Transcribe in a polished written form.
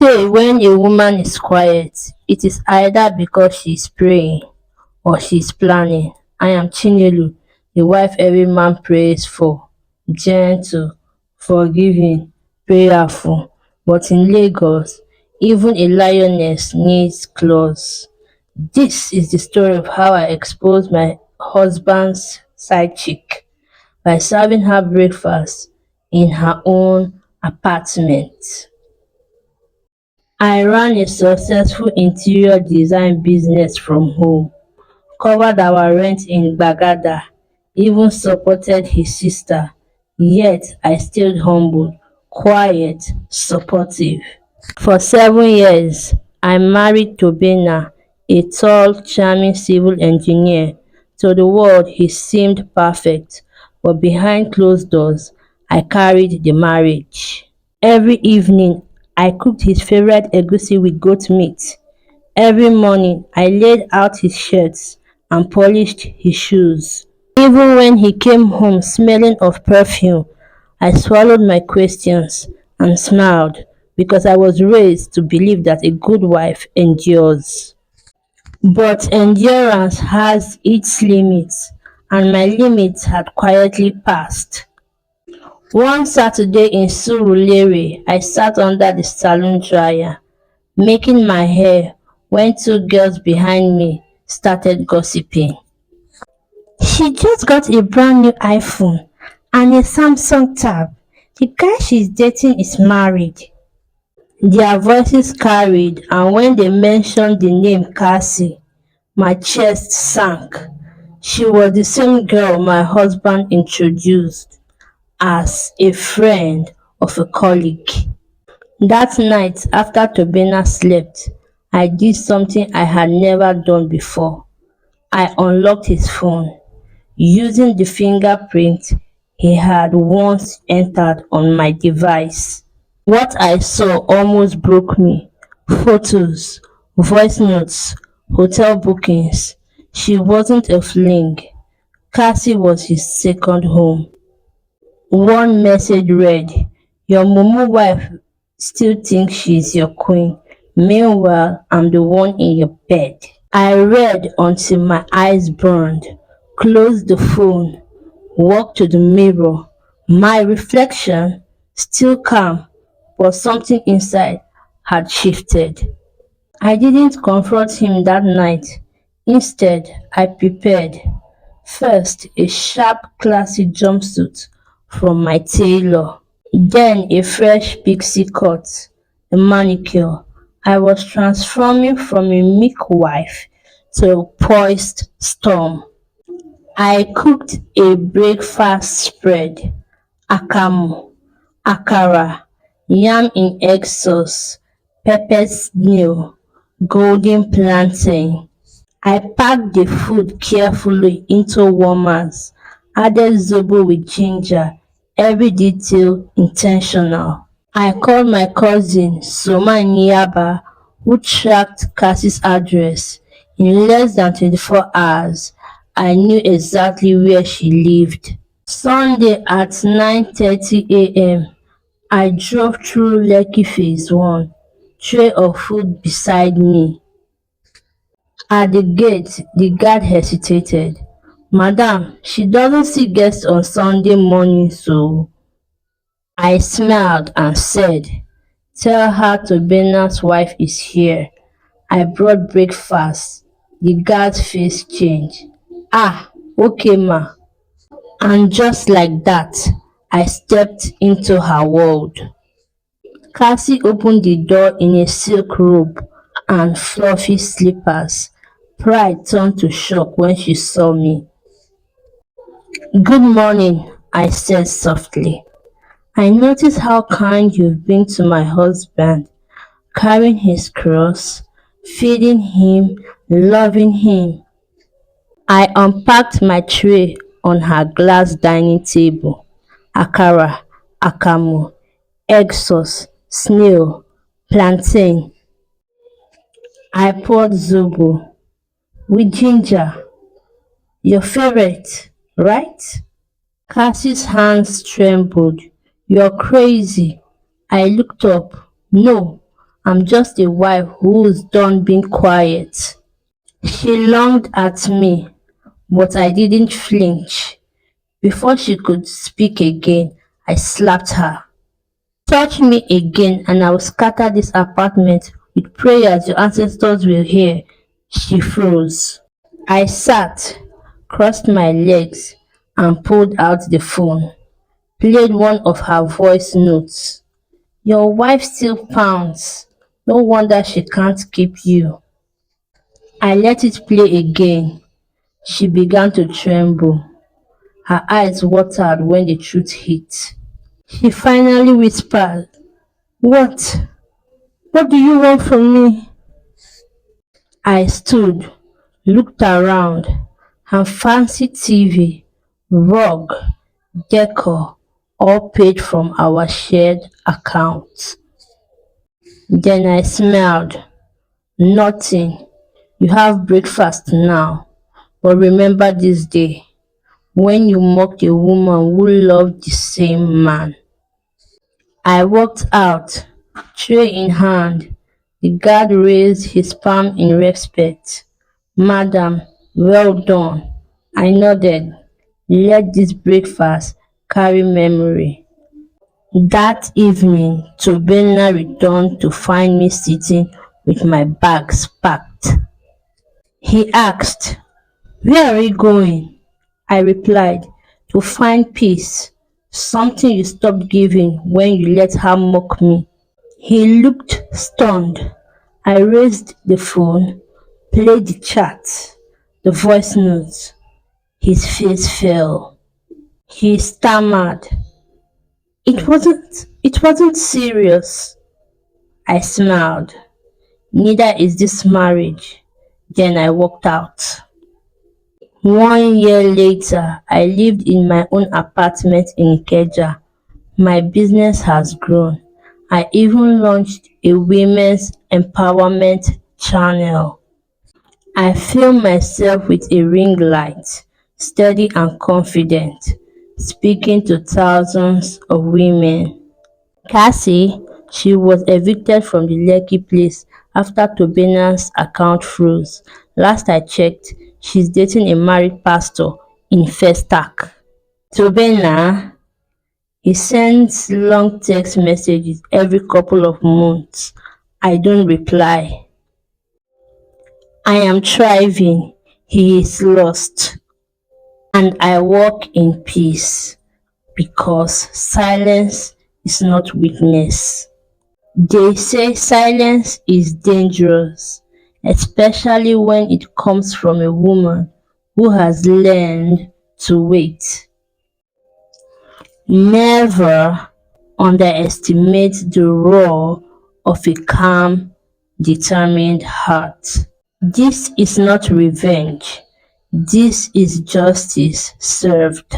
Say when a woman is quiet, it is either because she is praying or she is planning. I am Chinelo, the wife every man prays for, gentle, forgiving, prayerful. But in Lagos, even a lioness needs claws. This is the story of how I exposed my husband's side chick by serving her breakfast in her own apartment. I ran a successful interior design business from home, covered our rent in Gbagada, even supported his sister. Yet I stayed humble, quiet, supportive. For 7 years, I married Tobina, a tall, charming civil engineer. To the world, he seemed perfect, but behind closed doors, I carried the marriage. Every evening, I cooked his favorite egusi with goat meat. Every morning, I laid out his shirts and polished his shoes. Even when he came home smelling of perfume, I swallowed my questions and smiled because I was raised to believe that a good wife endures. But endurance has its limits, and my limits had quietly passed. One Saturday in Surulere, I sat under the salon dryer, making my hair when two girls behind me started gossiping. She just got a brand new iPhone and a Samsung tab. The guy she's dating is married. Their voices carried, and when they mentioned the name Cassie, my chest sank. She was the same girl my husband introduced as a friend of a colleague. That night, after Tobina slept, I did something I had never done before. I unlocked his phone using the fingerprint he had once entered on my device. What I saw almost broke me. Photos, voice notes, hotel bookings. She wasn't a fling. Cassie was his second home. One message read, "Your mumu wife still thinks she's your queen. Meanwhile, I'm the one in your bed." I read until my eyes burned, closed the phone, walked to the mirror. My reflection, still calm, but something inside had shifted. I didn't confront him that night. Instead, I prepared. First, a sharp, classy jumpsuit from my tailor. Then a fresh pixie cut, a manicure. I was transforming from a meek wife to a poised storm. I cooked a breakfast spread, akamu, akara, yam in egg sauce, pepper stew, golden plantain. I packed the food carefully into warmers, added zobo with ginger, every detail intentional. I called my cousin Soma in Yaba, who tracked Cassie's address. In less than 24 hours, I knew exactly where she lived. Sunday at 9:30 a.m., I drove through Lekki Phase 1, tray of food beside me. At the gate, the guard hesitated. "Madam, she doesn't see guests on Sunday morning, so." I smiled and said, "Tell her Tobena's wife is here. I brought breakfast." The guard's face changed. "Ah, okay ma." And just like that, I stepped into her world. Cassie opened the door in a silk robe and fluffy slippers. Pride turned to shock when she saw me. "Good morning," I said softly. "I notice how kind you've been to my husband, carrying his cross, feeding him, loving him." I unpacked my tray on her glass dining table. Akara, akamu, egg sauce, snail, plantain. I poured zobo with ginger. "Your favorite, right?" Cassie's hands trembled. "You're crazy." I looked up. "No, I'm just a wife who's done being quiet. She longed at me, but I didn't flinch. Before she could speak again, I slapped her. Touch me again and I will scatter this apartment with prayers your ancestors will hear. She froze. I sat, crossed my legs, and pulled out the phone. Played one of her voice notes. Your wife still pounds. No wonder she can't keep you. I let it play again. She began to tremble. Her eyes watered when the truth hit. She finally whispered, What? What do you want from me? I stood, looked around, and fancy TV, rug, decor, all paid from our shared account. Then I smiled. Nothing. You have breakfast now. But remember this day when you mocked a woman who loved the same man. I walked out, tray in hand. The guard raised his palm in respect. Madam, well done. I nodded. Let this breakfast carry memory. That evening, Tobina returned to find me sitting with my bags packed. He asked, Where are you going? I replied, To find peace, something you stopped giving when you let her mock me. He looked stunned. I raised the phone, played the chat, the voice notes. His face fell. He stammered. It wasn't serious. I smiled. Neither is this marriage. Then I walked out. 1 year later, I lived in my own apartment in Ikeja. My business has grown. I even launched a women's empowerment channel. I film myself with a ring light, steady and confident, speaking to thousands of women. Cassie, she was evicted from the Lekki place after Tobina's account froze. Last I checked, she's dating a married pastor in Festac. Tobina, he sends long text messages every couple of months. I don't reply. I am thriving. He is lost. And I walk in peace because silence is not weakness. They say silence is dangerous, especially when it comes from a woman who has learned to wait. Never underestimate the roar of a calm, determined heart. This is not revenge. This is justice served.